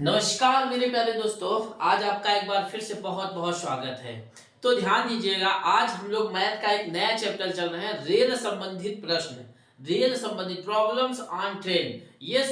नमस्कार मेरे प्यारे दोस्तों। आज आपका एक बार फिर से बहुत बहुत स्वागत है। तो ध्यान दीजिएगा, आज हम लोग मैथ का एक नया चैप्टर चल रहे हैं, रेल संबंधित प्रश्न, रेल संबंधित प्रॉब्लम्स ऑन ट्रेन। ये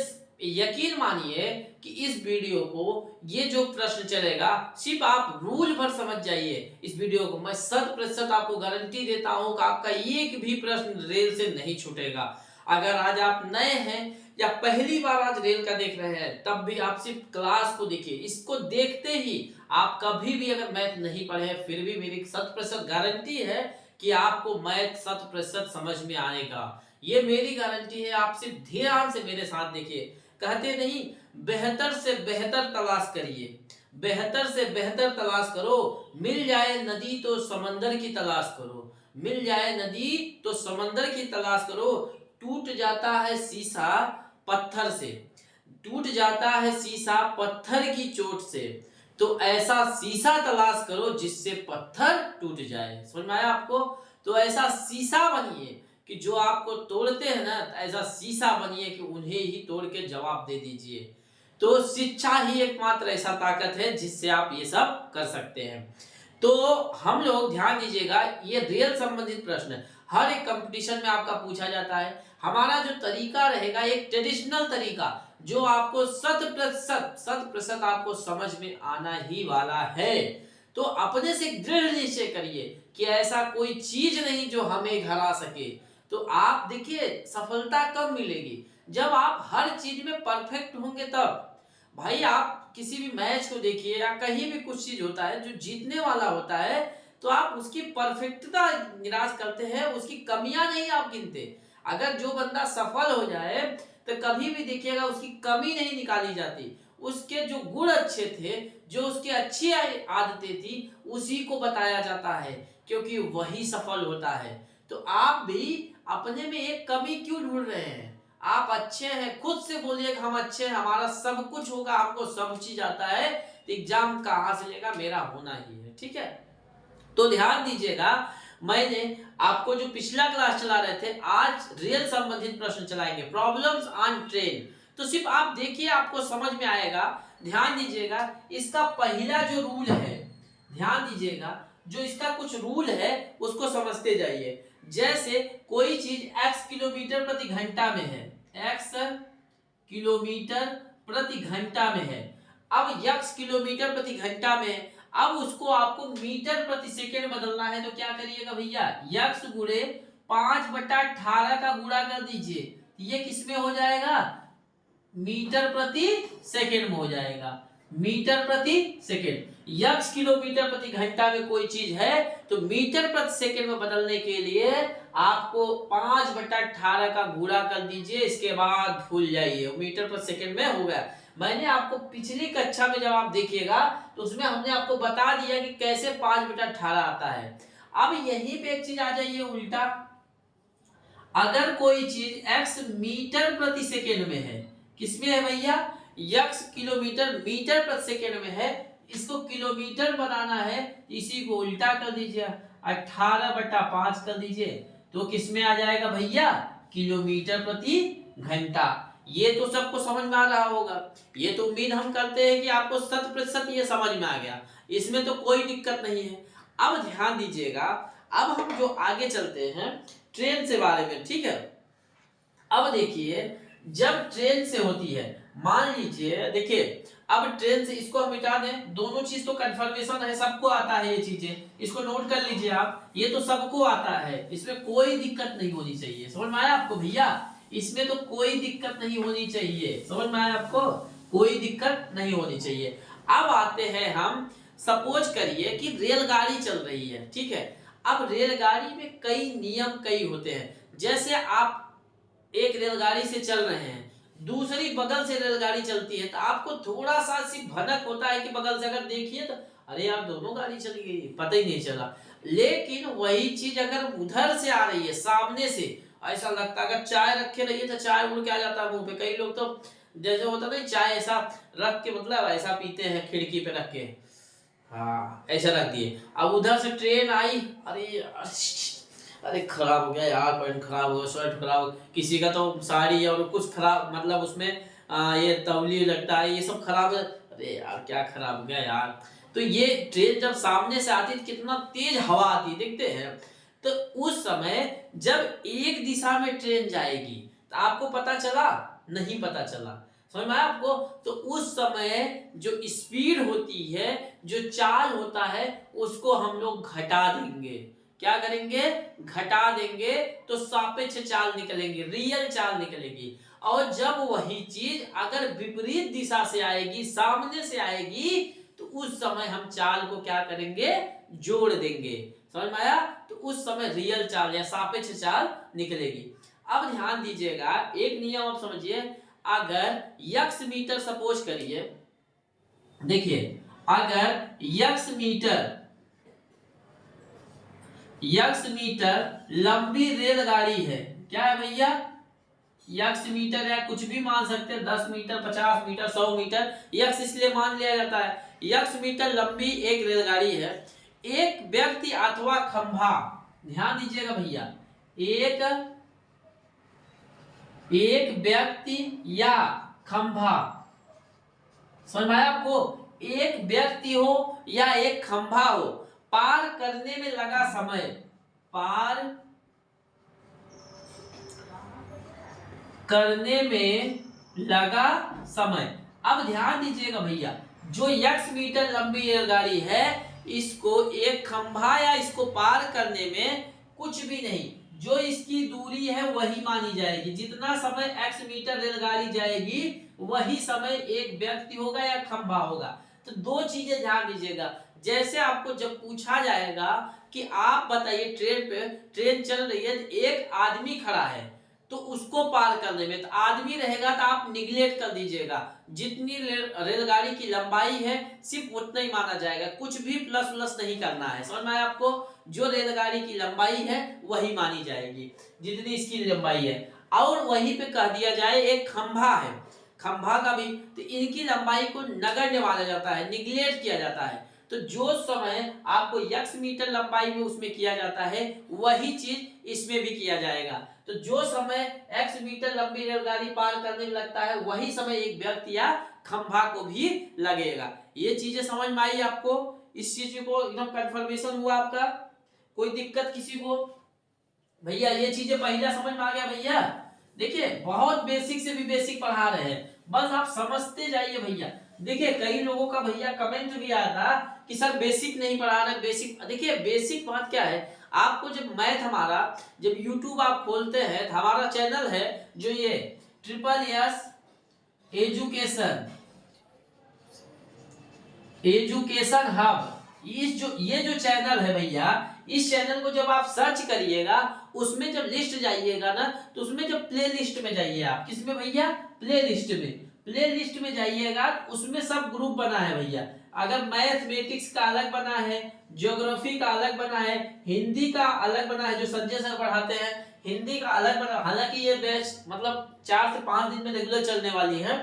यकीन मानिए कि इस वीडियो को, ये जो प्रश्न चलेगा, सिर्फ आप रूल भर समझ जाइए इस वीडियो को। मैं 100% आपको गारंटी देता हूं कि आपका एक भी प्रश्न रेल से नहीं छूटेगा। अगर आज आप नए हैं या पहली बार आज रेल का देख रहे हैं, तब भी आप सिर्फ क्लास को देखिए। इसको देखते ही आप कभी भी अगर मैथ नहीं पढ़े हैं, फिर भी मेरी 100% गारंटी है कि आपको मैथ 100% समझ में आएगा। ये मेरी गारंटी है। आप सिर्फ ध्यान से मेरे साथ देखिए। कहते नहीं, बेहतर से बेहतर तलाश करिए, बेहतर से बेहतर तलाश करो। मिल जाए नदी तो समंदर की तलाश करो, मिल जाए नदी तो समंदर की तलाश करो। टूट जाता है शीशा पत्थर से, टूट जाता है शीशा पत्थर की चोट से, तो ऐसा शीशा तलाश करो जिससे पत्थर टूट जाए। समझ में आया आपको? तो ऐसा शीशा बनिए कि जो आपको तोड़ते हैं ना, ऐसा शीशा बनिए कि उन्हें ही तोड़ के जवाब दे दीजिए। तो शिक्षा ही एकमात्र ऐसा ताकत है जिससे आप ये सब कर सकते हैं। तो हम लोग ध्यान दीजिएगा, ये रियल संबंधित प्रश्न हर एक कंपटीशन में आपका पूछा जाता है। हमारा जो तरीका रहेगा, एक ट्रेडिशनल तरीका, जो आपको 100% आपको समझ में आना ही वाला है। तो अपने से दृढ़ निश्चय करिए कि ऐसा कोई चीज नहीं जो हमें हरा सके। तो आप देखिए, सफलता कब मिलेगी? जब आप हर चीज में परफेक्ट होंगे तब। भाई आप किसी भी मैच को देखिए या कहीं भी कुछ चीज होता है जो जीतने वाला होता है, तो आप उसकी परफेक्टता निराश करते हैं, उसकी कमियां नहीं आप गिनते। अगर जो बंदा सफल हो जाए तो कभी भी देखिएगा उसकी कमी नहीं निकाली जाती, उसके जो गुण अच्छे थे, जो उसकी अच्छी आदतें थी, उसी को बताया जाता है, क्योंकि वही सफल होता है। तो आप भी अपने में एक कमी क्यों ढूंढ रहे हैं? आप अच्छे हैं, खुद से बोलिए कि हम अच्छे हैं, हमारा सब कुछ होगा, हमको सब चीज आता है, तो एग्जाम कहां से लेगा, मेरा होना ही है। ठीक है, तो ध्यान दीजिएगा, मैंने आपको जो पिछला क्लास चला रहे थे, आज रियल संबंधित प्रश्न चलाएंगे, प्रॉब्लम्स ऑन ट्रेन। तो सिर्फ आप देखिए, आपको समझ में आएगा। ध्यान दीजिएगा, इसका पहला जो रूल है, ध्यान दीजिएगा, जो इसका कुछ रूल है उसको समझते जाइए। जैसे कोई चीज x किलोमीटर प्रति घंटा में है, x किलोमीटर प्रति घंटा में है, अब x किलोमीटर प्रति घंटा में है, अब उसको आपको मीटर प्रति सेकेंड बदलना है। तो क्या करिएगा भैया, x गुणे 5/18 का गुणा कर दीजिए, ये किसमें हो जाएगा? मीटर प्रति सेकेंड में हो जाएगा, मीटर प्रति सेकेंड। x किलोमीटर प्रति घंटा में कोई चीज है, तो मीटर प्रति सेकेंड में बदलने के लिए आपको 5/18 का गुणा कर दीजिए, इसके बाद भूल जाइए, मीटर प्रति सेकेंड में हो गया। मैंने आपको पिछली कक्षा में जब आप देखिएगा तो उसमें हमने आपको बता दिया कि कैसे 5/18 आता है। अब यहीं पे एक चीज आ जाइए उल्टा, अगर कोई चीज x मीटर प्रति सेकेंड में है, किसमें है भैया? x किलोमीटर मीटर प्रति सेकेंड में है, इसको किलोमीटर बनाना है, इसी को उल्टा कर दीजिए, 18/5 कर दीजिए, तो किसमें आ जाएगा भैया? किलोमीटर प्रति घंटा। ये तो सबको समझ में आ रहा होगा। ये तो उम्मीद हम करते हैं कि आपको 100% ये समझ में आ गया, इसमें तो कोई दिक्कत नहीं है। अब ध्यान दीजिएगा, अब हम जो आगे चलते हैं ट्रेन से बारे में। ठीक है, अब देखिए, जब ट्रेन से होती है, मान लीजिए, देखिए, अब ट्रेन से, इसको हम मिटा दें, दोनों चीज तो कंफर्मेशन है, सबको आता है ये चीजें, इसको नोट कर लीजिए आप, ये तो सबको आता है, इसमें कोई दिक्कत नहीं होनी चाहिए। समझ में आया आपको भैया? इसमें तो कोई दिक्कत नहीं होनी चाहिए। समझ में आया आपको? कोई दिक्कत नहीं होनी चाहिए। अब आते हैं हम, सपोज करिए कि रेलगाड़ी चल रही है। ठीक है, अब रेलगाड़ी में कई नियम कई होते हैं। जैसे आप एक रेलगाड़ी से चल रहे हैं, दूसरी बगल से रेलगाड़ी चलती है, तो आपको थोड़ा सा सी भनक होता है कि बगल से अगर देखिए तो अरे यार दोनों गाड़ी चली गई, पता ही नहीं चला। लेकिन वही चीज अगर उधर से आ रही है, सामने से, ऐसा लगता है, अगर चाय रखे रहिए तो चाय उड़ के आ जाता है मुंह पे। कई लोग तो जैसे होता है चाय ऐसा रख के, मतलब ऐसा पीते हैं खिड़की पे रख के, हाँ ऐसा रख दिए। अब उधर से ट्रेन आई, अरे खराब हो गया यार, पैंट खराब हो गया, शर्ट खराब हो, किसी का तो साड़ी और कुछ खराब, मतलब उसमें ये तवली लगता है, ये सब खराब है। अरे यार क्या खराब हो गया यार। तो ये ट्रेन जब सामने से आती है कितना तेज हवा आती है, देखते हैं। तो उस समय जब एक दिशा में ट्रेन जाएगी तो आपको पता चला? नहीं पता चला। समझ में आया आपको? तो उस समय जो स्पीड होती है, जो चाल होता है, उसको हम लोग घटा देंगे। क्या करेंगे? घटा देंगे। तो सापेक्ष चाल निकलेंगे, रियल चाल निकलेगी। और जब वही चीज अगर विपरीत दिशा से आएगी, सामने से आएगी, तो उस समय हम चाल को क्या करेंगे? जोड़ देंगे। समझ में आया? तो उस समय रियल चाल या सापेक्ष चाल निकलेगी। अब ध्यान दीजिएगा, एक नियम आप समझिए। अगर यक्स मीटर सपोज करिए, देखिए अगर यक्स मीटर लंबी रेलगाड़ी है, क्या है भैया? यक्स मीटर या कुछ भी मान सकते हैं, 10 मीटर, 50 मीटर, 100 मीटर। यक्स इसलिए मान लिया जाता है, यक्स मीटर लंबी एक रेलगाड़ी है। एक व्यक्ति अथवा खंभा, ध्यान दीजिएगा भैया, एक व्यक्ति या खंभा, समझ में आया आपको? एक व्यक्ति हो या एक खंभा हो, पार करने में लगा समय, पार करने में लगा समय। अब ध्यान दीजिएगा भैया, जो यक्स मीटर लंबी रेलगाड़ी है, इसको एक खंभा या इसको पार करने में कुछ भी नहीं, जो इसकी दूरी है वही मानी जाएगी। जितना समय एक्स मीटर रेलगाड़ी जाएगी वही समय एक व्यक्ति होगा या खंभा होगा। तो दो चीजें ध्यान दीजिएगा। जैसे आपको जब पूछा जाएगा कि आप बताइए ट्रेन पे, ट्रेन चल रही है, एक आदमी खड़ा है, तो उसको पार करने में, तो आदमी रहेगा तो आप निगलेक्ट कर दीजिएगा। जितनी रेलगाड़ी की लंबाई है सिर्फ उतना ही माना जाएगा, कुछ भी प्लस प्लस नहीं करना है। समझ में आया आपको? जो रेलगाड़ी की लंबाई है वही मानी जाएगी, जितनी इसकी लंबाई है। और वहीं पे कह दिया जाए एक खंभा है, खंभा का भी, तो इनकी लंबाई को नगण्य माना जाता है, निगलेक्ट किया जाता है। तो जो समय आपको यक्स मीटर लंबाई में उसमें किया जाता है वही चीज इसमें भी किया जाएगा। तो जो समय एक्स मीटर लंबी रेलगाड़ी पार करने में लगता है वही समय एक व्यक्ति या खंभा को भी लगेगा। ये चीजें समझ में आई आपको? इस चीज को एकदम कंफर्मेशन हुआ आपका? कोई दिक्कत किसी को? भैया ये चीजें पहला समझ में आ गया भैया? देखिए बहुत बेसिक से भी बेसिक पढ़ा रहे हैं, बस आप समझते जाइए भैया। देखिए कई लोगों का भैया कमेंट भी आया था कि सर बेसिक नहीं पढ़ा रहे, बेसिक। देखिए बेसिक बात क्या है, आपको जब मैथ हमारा, जब यूट्यूब आप खोलते हैं तो हमारा चैनल है जो ये SSS एजुकेशन हब, ये जो चैनल है भैया, इस चैनल को जब आप सर्च करिएगा, उसमें जब लिस्ट जाइएगा ना, तो उसमें जब प्ले लिस्ट में जाइए आप, किसमें भैया? प्ले लिस्ट में जाइएगा, उसमें सब ग्रुप बना है भैया। अगर मैथमेटिक्स का अलग बना है, ज्योग्राफी का अलग बना है, हिंदी का अलग बना है, जो संजय सर पढ़ाते हैं, हिंदी का अलग बना। हालांकि ये बैच मतलब 4 से 5 दिन में रेगुलर चलने वाली है।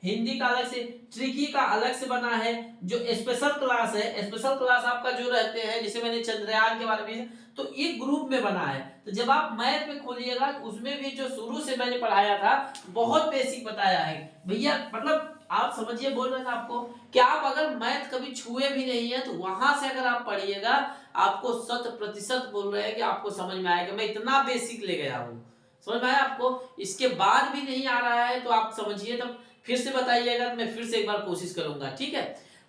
हिंदी का अलग से, ट्रिकी का अलग से बना है। जो स्पेशल क्लास है, स्पेशल क्लास आपका जो रहते हैं, जैसे मैंने चंद्रयान के बारे में, तो एक ग्रुप में बना है। तो जब आप मैथ में खोलिएगा, उसमें भी जो शुरू से मैंने पढ़ाया था बहुत बेसिक बताया है भैया। मतलब आप समझिए, बोल रहे हैं आपको कि आप अगर मैथ कभी छुए भी नहीं है तो वहां से अगर आप पढ़िएगा, आपको 100% बोल रहे हैं कि आपको समझ में आएगा। मैं इतना बेसिक ले गया हूँ, समझ में आया आपको? इसके बाद भी नहीं आ रहा है तो आप समझिए, तब फिर से बताइएगा, तो मैं फिर से एक बार कोशिश करूंगा, ठीक है?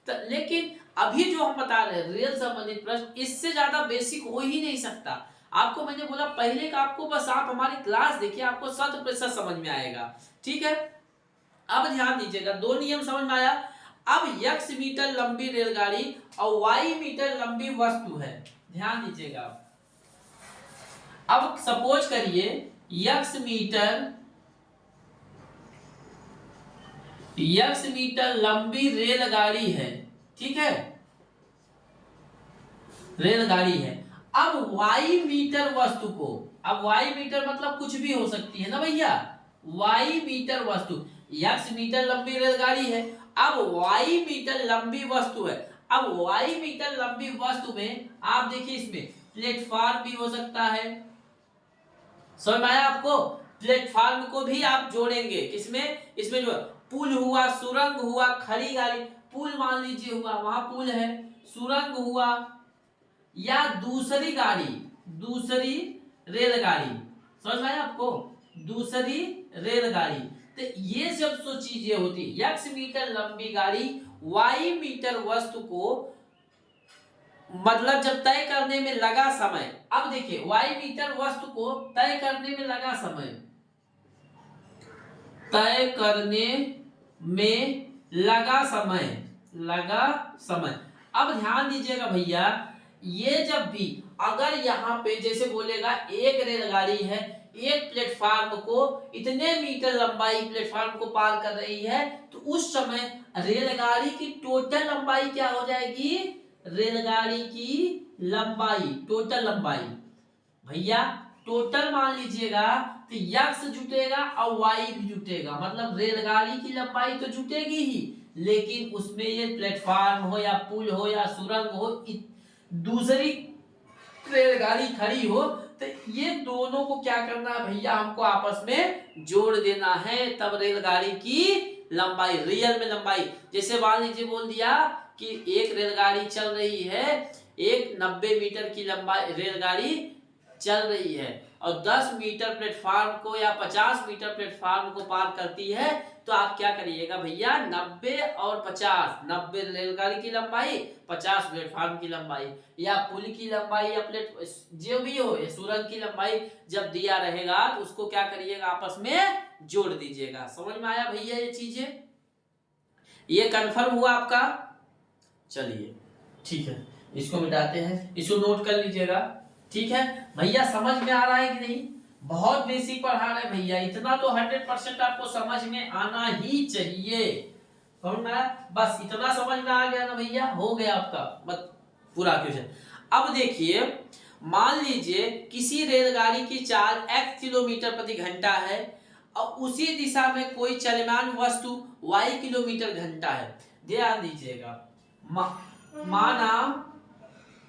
तो लेकिन अभी जो हम बता रहे हैं रियल संबंधित प्रश्न, इससे ज्यादा बेसिक हो ही नहीं सकता। आपको मैंने बोला पहले का, आपको बस आप हमारी क्लास देखिए, आपको 100% समझ में आएगा, ठीक है? अब ध्यान दीजिएगा, दो नियम समझ में आया। अब यक्स मीटर लंबी रेलगाड़ी और वाई मीटर लंबी वस्तु है, ध्यान दीजिएगा। अब सपोज करिए यक्स मीटर लंबी रेलगाड़ी है, ठीक है? रेलगाड़ी है। अब वाई मीटर वस्तु को, अब वाई मीटर मतलब कुछ भी हो सकती है ना भैया, वाई मीटर वस्तु, यक्स मीटर लंबी रेलगाड़ी है, अब वाई मीटर लंबी वस्तु है। अब वाई मीटर लंबी वस्तु में आप देखिए, इसमें प्लेटफॉर्म भी हो सकता है, समझ में आया आपको? प्लेटफार्म को भी आप जोड़ेंगे किसमें, इसमें जो पुल हुआ, सुरंग हुआ, खड़ी गाड़ी, पुल मान लीजिए हुआ, वहां पुल है, सुरंग हुआ, या दूसरी गाड़ी, दूसरी रेलगाड़ी, समझ में आया आपको, दूसरी रेलगाड़ी। तो ये सब तो चीजें होती, x मीटर लंबी गाड़ी y मीटर वस्तु को, मतलब जब तय करने में लगा समय, अब देखिए y मीटर वस्तु को तय करने में लगा समय, तय करने में लगा समय, लगा समय। अब ध्यान दीजिएगा भैया, ये जब भी अगर यहाँ पे जैसे बोलेगा एक रेलगाड़ी है, एक प्लेटफार्म को इतने मीटर लंबाई प्लेटफार्म को पार कर रही है, तो उस समय रेलगाड़ी की टोटल लंबाई क्या हो जाएगी, रेलगाड़ी की लंबाई, टोटल लंबाई भैया, टोटल मान लीजिएगा तो x जुटेगा और y भी जुटेगा, मतलब रेलगाड़ी की लंबाई तो जुटेगी ही, लेकिन उसमें ये प्लेटफार्म हो या पुल हो या सुरंग हो, दूसरी रेलगाड़ी खड़ी हो, तो ये दोनों को क्या करना है भैया, हमको आपस में जोड़ देना है, तब रेलगाड़ी की लंबाई, रियल में लंबाई, जैसे मान लीजिए बोल दिया कि एक रेलगाड़ी चल रही है, एक 90 मीटर की लंबाई रेलगाड़ी चल रही है और 10 मीटर प्लेटफार्म को या 50 मीटर प्लेटफार्म को पार करती है, तो आप क्या करिएगा भैया, 90 और 50, 90 रेलगाड़ी की लंबाई, 50 प्लेटफार्म की लंबाई, या पुल की लंबाई या प्लेट जो भी हो, या सुरंग की लंबाई जब दिया रहेगा तो उसको क्या करिएगा, आपस में जोड़ दीजिएगा। समझ में आया भैया ये चीजें, ये कंफर्म हुआ आपका। चलिए ठीक है, इसको मिटाते हैं, इसको नोट कर लीजिएगा, ठीक है भैया। समझ में आ रहा है कि नहीं, बहुत बेसिक पढ़ा रहे भैया, इतना तो 100% आपको समझ में आना ही चाहिए, समझ में आया, बस इतना समझ में आ गया ना भैया, हो गया आपका मत पूरा क्वेश्चन। अब देखिए, मान लीजिए किसी रेलगाड़ी की चाल x किलोमीटर प्रति घंटा है और उसी दिशा में कोई चलमान वस्तु y किलोमीटर घंटा है। ध्यान दीजिएगा, माना,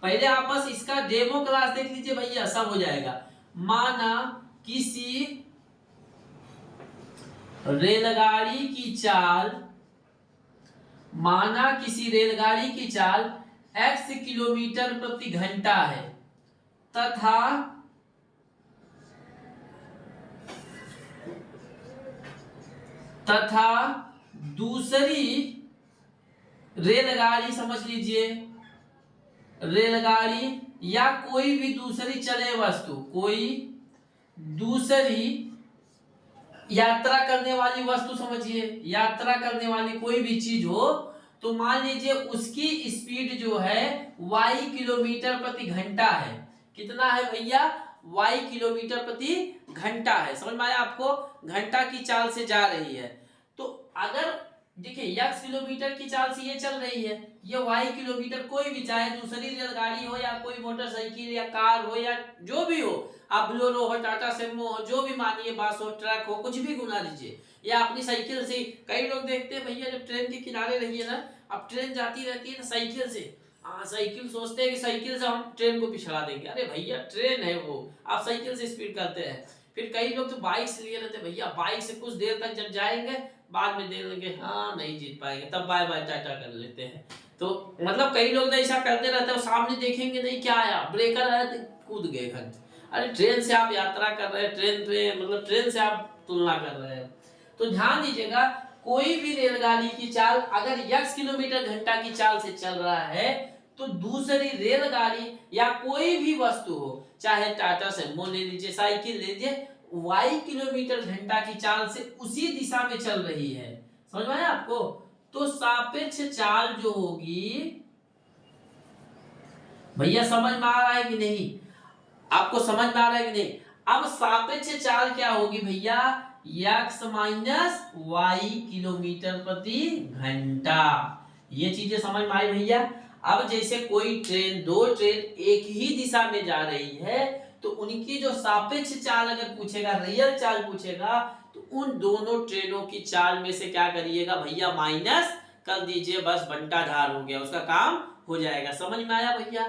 पहले आप बस इसका डेमो क्लास देख लीजिए भैया, सब हो जाएगा। माना किसी रेलगाड़ी की चाल, माना किसी रेलगाड़ी की चाल x किलोमीटर प्रति घंटा है तथा दूसरी रेलगाड़ी, समझ लीजिए रेलगाड़ी या कोई भी दूसरी चले वस्तु, कोई दूसरी यात्रा करने वाली वस्तु, समझिए यात्रा करने वाली कोई भी चीज हो, तो मान लीजिए उसकी स्पीड जो है y किलोमीटर प्रति घंटा है। कितना है भैया, y किलोमीटर प्रति घंटा है। समझ में आया आपको, घंटा की चाल से जा रही है। तो अगर देखिए x किलोमीटर की चाल से ये चल रही है, ये y किलोमीटर, कोई भी चाहे दूसरी रेलगाड़ी हो या कोई मोटरसाइकिल या कार हो या जो भी हो, आप बोलेरो हो, टाटा सुमो हो, जो भी मानिए, बस हो, ट्रक हो, कुछ भी गुना लीजिए, या अपनी साइकिल से। कई लोग देखते हैं भैया, जब ट्रेन के किनारे रही है ना, अब ट्रेन जाती रहती है ना साइकिल से, साइकिल सोचते हैं कि साइकिल से हम ट्रेन को पिछड़ा देंगे। अरे भैया ट्रेन है वो, आप साइकिल से स्पीड करते हैं। फिर कई लोग तो बाइक से लिए रहते, भैया बाइक से कुछ देर तक जब जाएंगे, बाद में देख लेंगे हाँ नहीं जीत पाएंगे, तब बाय बाय टाटा कर लेते हैं। तो मतलब कई लोग तो ऐसा करते रहते हैं, सामने देखेंगे नहीं क्या आया, ब्रेकर आया तो कूद गए खंड। अरे ट्रेन से आप यात्रा कर रहे हैं, ट्रेन पे मतलब ट्रेन से आप तुलना कर रहे हैं। तो ध्यान दीजिएगा, कोई भी रेलगाड़ी की चाल अगर x किलोमीटर घंटा की चाल से चल रहा है, तो दूसरी रेलगाड़ी या कोई भी वस्तु हो, चाहे टाटा सुमो ले लीजिए, साइकिल ले लीजिए, y किलोमीटर घंटा की चाल से उसी दिशा में चल रही है। समझ में आया आपको, तो सापेक्ष चाल जो होगी भैया, समझ में आ रहा है कि नहीं, आपको समझ में आ रहा है कि नहीं। अब सापेक्ष चाल क्या होगी भैया, x माइनस y किलोमीटर प्रति घंटा। ये चीजें समझ में आई भैया। अब जैसे कोई ट्रेन, दो ट्रेन एक ही दिशा में जा रही है, तो उनकी जो सापेक्ष चाल अगर पूछेगा, रियल चाल पूछेगा, तो उन दोनों ट्रेनों की चाल में से क्या करिएगा भैया, माइनस कर दीजिए, बस बंटाधार हो गया, उसका काम हो जाएगा। समझ में आया भैया।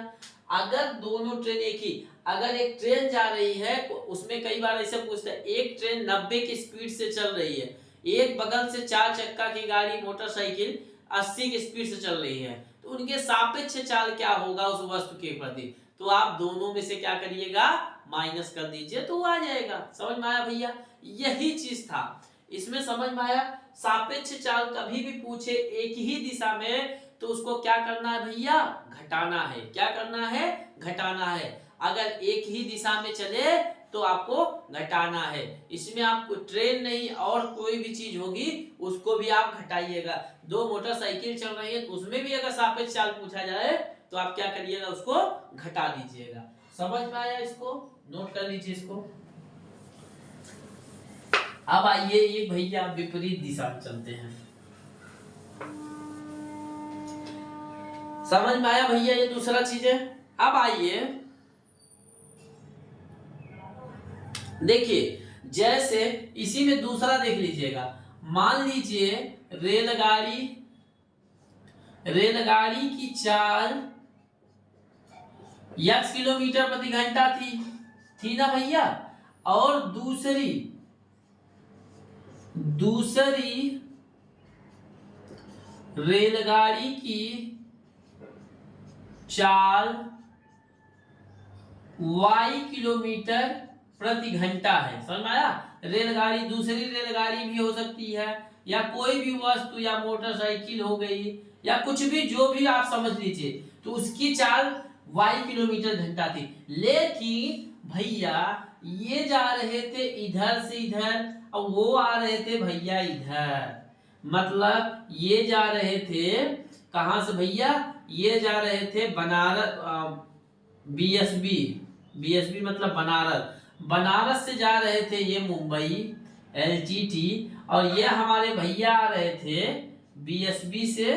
अगर दोनों ट्रेन एक ही, अगर एक ट्रेन जा रही है उसमें कई बार ऐसे पूछता है, एक ट्रेन 90 की स्पीड से चल रही है, एक बगल से 4 चक्का की गाड़ी मोटरसाइकिल 80 की स्पीड से चल रही है, तो उनके सापेक्ष चाल क्या होगा उस वस्तु के प्रति। तो आप दोनों में से क्या करिएगा, माइनस कर दीजिए तो आ जाएगा। समझ में आया भैया, यही चीज था इसमें, समझ में आया। सापेक्ष चाल कभी भी पूछे एक ही दिशा में तो उसको क्या करना है भैया, घटाना है। क्या करना है, घटाना है। अगर एक ही दिशा में चले तो आपको घटाना है। इसमें आपको ट्रेन नहीं और कोई भी चीज होगी उसको भी आप घटाइएगा। दो मोटरसाइकिल चल रही है तो उसमें भी अगर सापेक्ष चाल पूछा जाए तो आप क्या करिएगा, उसको घटा दीजिएगा। समझ में आया, इसको नोट कर लीजिए इसको। अब आइए ये भैया विपरीत दिशा में चलते हैं। समझ में आया भैया, ये दूसरा चीज है। अब आइए देखिए, जैसे इसी में दूसरा देख लीजिएगा। मान लीजिए रेलगाड़ी की चाल x किलोमीटर प्रति घंटा थी ना भैया, और दूसरी रेलगाड़ी की चाल y किलोमीटर प्रति घंटा है। समझ में आया। रेलगाड़ी दूसरी रेलगाड़ी भी हो सकती है, या कोई भी वस्तु, या मोटरसाइकिल हो गई, या कुछ भी, जो भी आप समझ लीजिए, तो उसकी चाल y किलोमीटर घंटा थी। लेकिन भैया ये जा रहे थे इधर से इधर और वो आ रहे थे भैया इधर, मतलब ये जा रहे थे कहां से भैया, ये जा रहे थे बनारस, बीएसबी मतलब बनारस से जा रहे थे ये मुंबई एलटीटी, और ये हमारे भैया आ रहे थे बीएसबी से,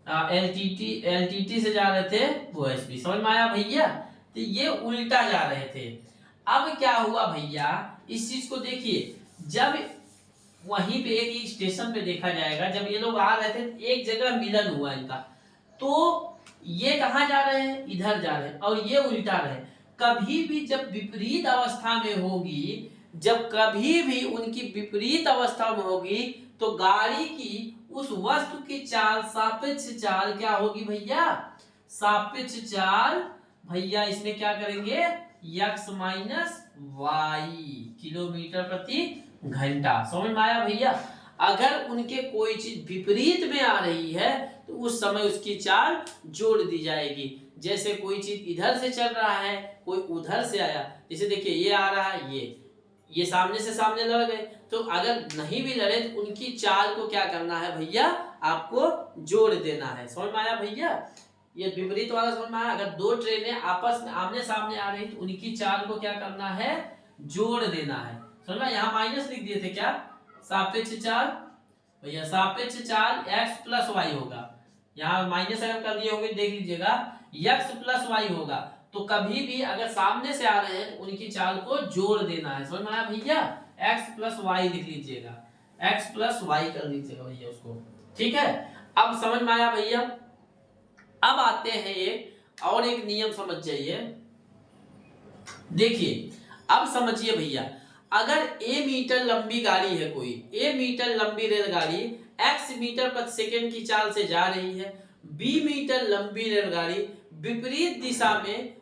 एलटीटी से जा रहे थे ओएसबी। समझ में आया भैया, तो ये उल्टा जा रहे थे। अब क्या हुआ भैया, इस चीज को देखिए, जब वहीं पे एक स्टेशन पे देखा जाएगा, जब ये लोग आ रहे थे एक जगह मिलन हुआ इनका, तो ये कहाँ जा रहे हैं, इधर जा रहे हैं, और ये उल्टा रहे। कभी भी जब विपरीत अवस्था में होगी, जब कभी भी उनकी विपरीत अवस्था में होगी, तो गाड़ी की उस वस्तु की चाल, सापेक्ष चाल क्या होगी भैया, सापेक्ष चाल भैया इसमें क्या करेंगे, x माइनस वाई किलोमीटर प्रति घंटा। समझ में आया भैया। अगर उनके कोई चीज विपरीत में आ रही है तो उस समय उसकी चाल जोड़ दी जाएगी। जैसे कोई चीज इधर से चल रहा है, कोई उधर से आया, जैसे देखिए ये आ रहा है, ये सामने से सामने लड़ गए, तो अगर नहीं भी लड़े तो उनकी चाल को क्या करना है भैया, आपको जोड़ देना है। समझ में आया भैया, ये विपरीत वाला समझ में आया। अगर दो ट्रेनें आपस में आमने सामने आ रही तो उनकी चाल को क्या करना है, जोड़ देना है। समझ में, यहाँ माइनस लिख दिए थे क्या, सापेक्ष चाल भैया, सापेक्ष चाल x प्लस वाई होगा, यहाँ माइनस अगर कर दिए होंगे देख लीजिएगा, x प्लस वाई होगा। तो कभी भी अगर सामने से आ रहे हैं तो उनकी चाल को जोड़ देना है। समझ में आया भैया, x प्लस वाई लिख लीजिएगा, x प्लस वाई कर लीजिएगा भैया उसको, ठीक है। अब समझ में आया भैया। अब आते हैं एक और एक नियम समझ जाइए। देखिए अब समझिए भैया, अगर a मीटर लंबी गाड़ी है, कोई a मीटर लंबी रेलगाड़ी x मीटर प्रति सेकंड की चाल से जा रही है, b मीटर लंबी रेलगाड़ी विपरीत दिशा में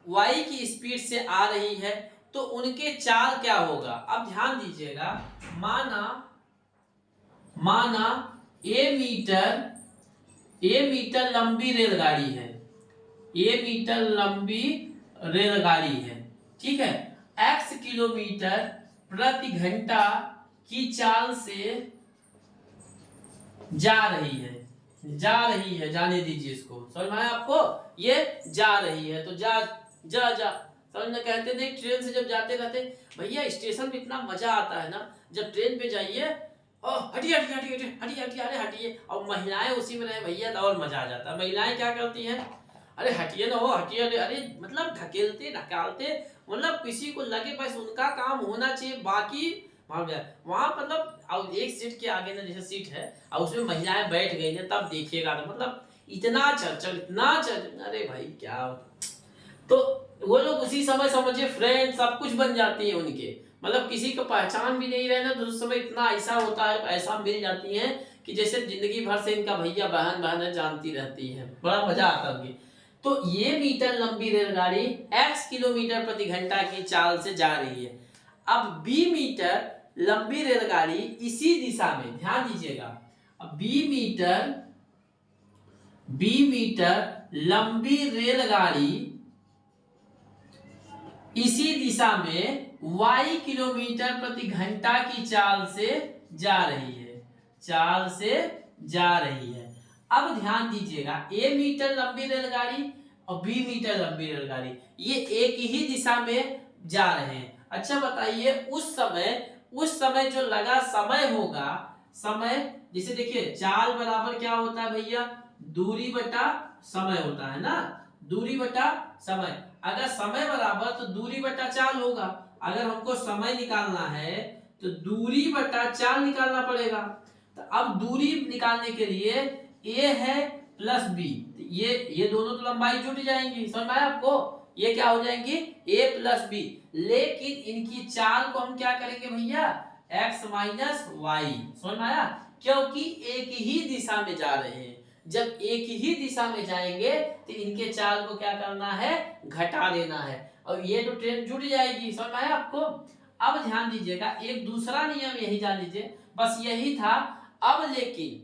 y की स्पीड से आ रही है, तो उनके चाल क्या होगा। अब ध्यान दीजिएगा, माना a मीटर लंबी रेलगाड़ी है, a मीटर लंबी रेलगाड़ी है, ठीक है, x किलोमीटर प्रति घंटा की चाल से जा रही है, जाने दीजिए इसको। समझ में आया आपको, ये जा रही है, तो जा समझ में। कहते थे ट्रेन से जब जाते रहते भैया, स्टेशन पे इतना मजा आता है ना, जब ट्रेन पे जाइए, हटिए अरे हटिए, और महिलाएं उसी में रहे भैया तो और मजा आ जाता है। महिलाएं क्या करती हैं, अरे हटिए ना, हो हटिए, अरे मतलब ढकेलते ढकालते, मतलब किसी को लगे बस उनका काम होना चाहिए, बाकी वहां मतलब, और एक सीट के आगे ना जैसे सीट है और उसमें महिलाएं बैठ गई हैं, तब देखिएगा तो मतलब इतना चल, अरे भाई क्या। तो वो लोग उसी समय समझिए फ्रेंड सब कुछ बन जाती है उनके, मतलब किसी को पहचान भी नहीं रहना तो उस समय इतना ऐसा होता है, ऐसा मिल जाती है कि जैसे जिंदगी भर से इनका भैया बहन बहन जानती रहती है, बड़ा मजा आता है उनकी। तो ये मीटर लंबी रेलगाड़ी x किलोमीटर प्रति घंटा की चाल से जा रही है। अब b मीटर लंबी रेलगाड़ी इसी दिशा में, ध्यान दीजिएगा, अब b मीटर लंबी रेलगाड़ी इसी दिशा में y किलोमीटर प्रति घंटा की चाल से जा रही है, चाल से जा रही है। अब ध्यान दीजिएगा, a मीटर लंबी रेलगाड़ी और b मीटर लंबी रेलगाड़ी ये एक ही दिशा में जा रहे हैं। अच्छा बताइए, उस समय जो लगा समय होगा, समय जैसे देखिए चाल बराबर क्या होता है भैया, दूरी बटा समय होता है ना, दूरी बटा समय। अगर समय बराबर तो दूरी बटा चाल होगा। अगर हमको समय निकालना है तो दूरी बटा चाल निकालना पड़ेगा। तो अब दूरी निकालने के लिए a है प्लस b, ये दोनों तो लंबाई जुट जाएंगी, समझ में आया आपको, ये क्या हो जाएंगी a प्लस b। लेकिन इनकी चाल को हम क्या करेंगे भैया, x माइनस वाई, समझ में आया, क्योंकि एक ही दिशा में जा रहे हैं। जब एक ही दिशा में जाएंगे तो इनके चाल को क्या करना है, घटा देना है, और ये तो ट्रेन जुट जाएगी, समझ में आया आपको। अब ध्यान दीजिएगा, एक दूसरा नियम यही जान लीजिए, बस यही था। अब लेकिन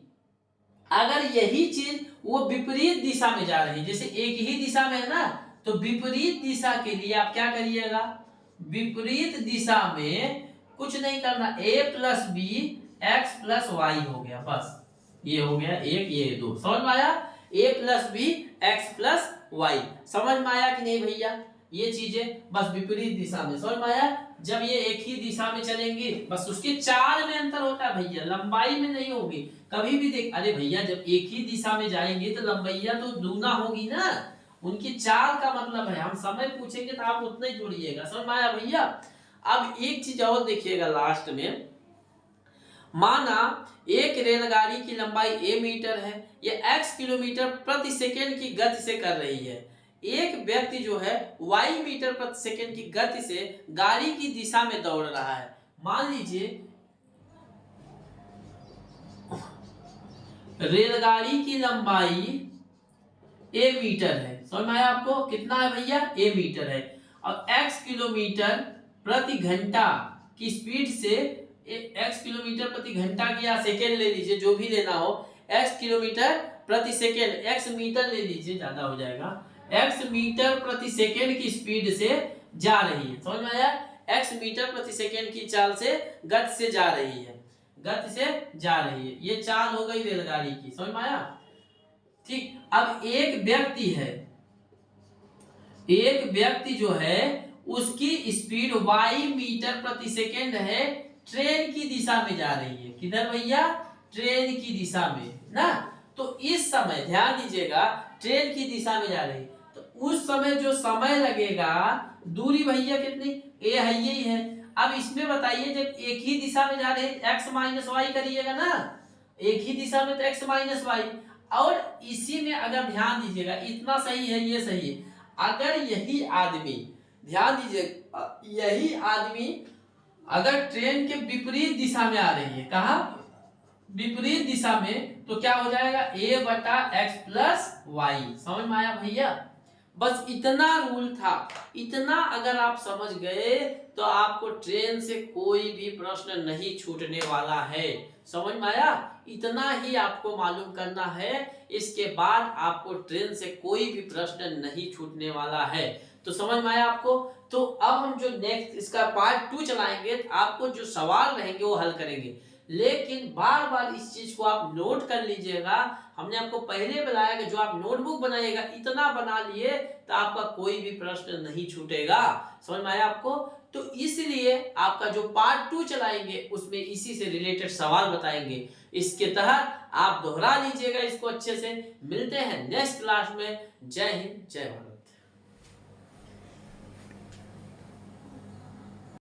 अगर यही चीज वो विपरीत दिशा में जा रही है, जैसे एक ही दिशा में है ना, तो विपरीत दिशा के लिए आप क्या करिएगा, विपरीत दिशा में कुछ नहीं करना, a plus B X plus Y हो गया, बस ये हो गया एक, ये दो, समझ में आया, a plus B X plus Y, समझ में आया कि नहीं भैया। ये चीजें बस विपरीत दिशा में, समझ में आया। जब ये एक ही दिशा में चलेंगे बस उसके चाल में अंतर होता है भैया, लंबाई में नहीं होगी। कभी भी देख, अरे भैया जब एक ही दिशा में जाएंगे तो लंबाइया तो दूना होगी ना, उनकी चाल का मतलब है, हम समय पूछेंगे तो आप उतना ही जोड़िएगा, समझ में आया भैया। अब एक चीज और देखिएगा लास्ट में, माना एक रेलगाड़ी की लंबाई a मीटर है, ये x किलोमीटर प्रति सेकंड की गति से कर रही है। एक व्यक्ति जो है y मीटर प्रति सेकंड की गति से गाड़ी की दिशा में दौड़ रहा है। मान लीजिए रेलगाड़ी की लंबाई a मीटर है, समझ में आया आपको, कितना है भैया, a मीटर है, और x किलोमीटर प्रति घंटा की स्पीड से, x किलोमीटर प्रति घंटा की या सेकेंड ले लीजिए, जो भी लेना हो, x किलोमीटर प्रति सेकेंड, x मीटर ले लीजिए, ज्यादा हो जाएगा, x मीटर प्रति सेकेंड की स्पीड से जा रही है, समझ में आया, x मीटर प्रति सेकेंड की चाल से गति से जा रही है, गति से जा रही है, ये चाल हो गई रेलगाड़ी की, समझ में आया। ठीक, अब एक व्यक्ति है, एक व्यक्ति जो है उसकी स्पीड y मीटर प्रति सेकेंड है, ट्रेन की दिशा में जा रही है, किधर भैया, ट्रेन की दिशा में ना। तो इस समय ध्यान दीजिएगा, ट्रेन की दिशा में जा रही, तो उस समय जो समय लगेगा, दूरी भैया कितनी, a है यही है। अब इसमें बताइए, जब एक ही दिशा में जा रहे हैं x माइनस वाई करिएगा ना, एक ही दिशा में तो x माइनस वाई। और इसी में अगर ध्यान दीजिएगा, इतना सही है, ये सही है, अगर यही आदमी, ध्यान दीजिए, यही आदमी अगर ट्रेन के विपरीत दिशा में आ रही है, कहा विपरीत दिशा में, तो क्या हो जाएगा, a बटा एक्स प्लस वाई, समझ में आया भैया। बस इतना रूल था, इतना अगर आप समझ गए तो आपको ट्रेन से कोई भी प्रश्न नहीं छूटने वाला है, समझ में आया। इतना ही आपको मालूम करना है, इसके बाद आपको ट्रेन से कोई भी प्रश्न नहीं छूटने वाला है। तो समझ में आया आपको। तो अब हम जो नेक्स्ट इसका पार्ट 2 चलाएंगे, आपको जो सवाल रहेंगे वो हल करेंगे, लेकिन बार बार इस चीज को आप नोट कर लीजिएगा। हमने आपको पहले बताया कि जो आप नोटबुक बनाइएगा, इतना बना लिए तो आपका कोई भी प्रश्न नहीं छूटेगा, समझ में आया आपको। तो इसलिए आपका जो पार्ट 2 चलाएंगे उसमें इसी से रिलेटेड सवाल बताएंगे, इसके तहत आप दोहरा लीजिएगा इसको अच्छे से। मिलते हैं नेक्स्ट क्लास में। जय हिंद, जय भारत।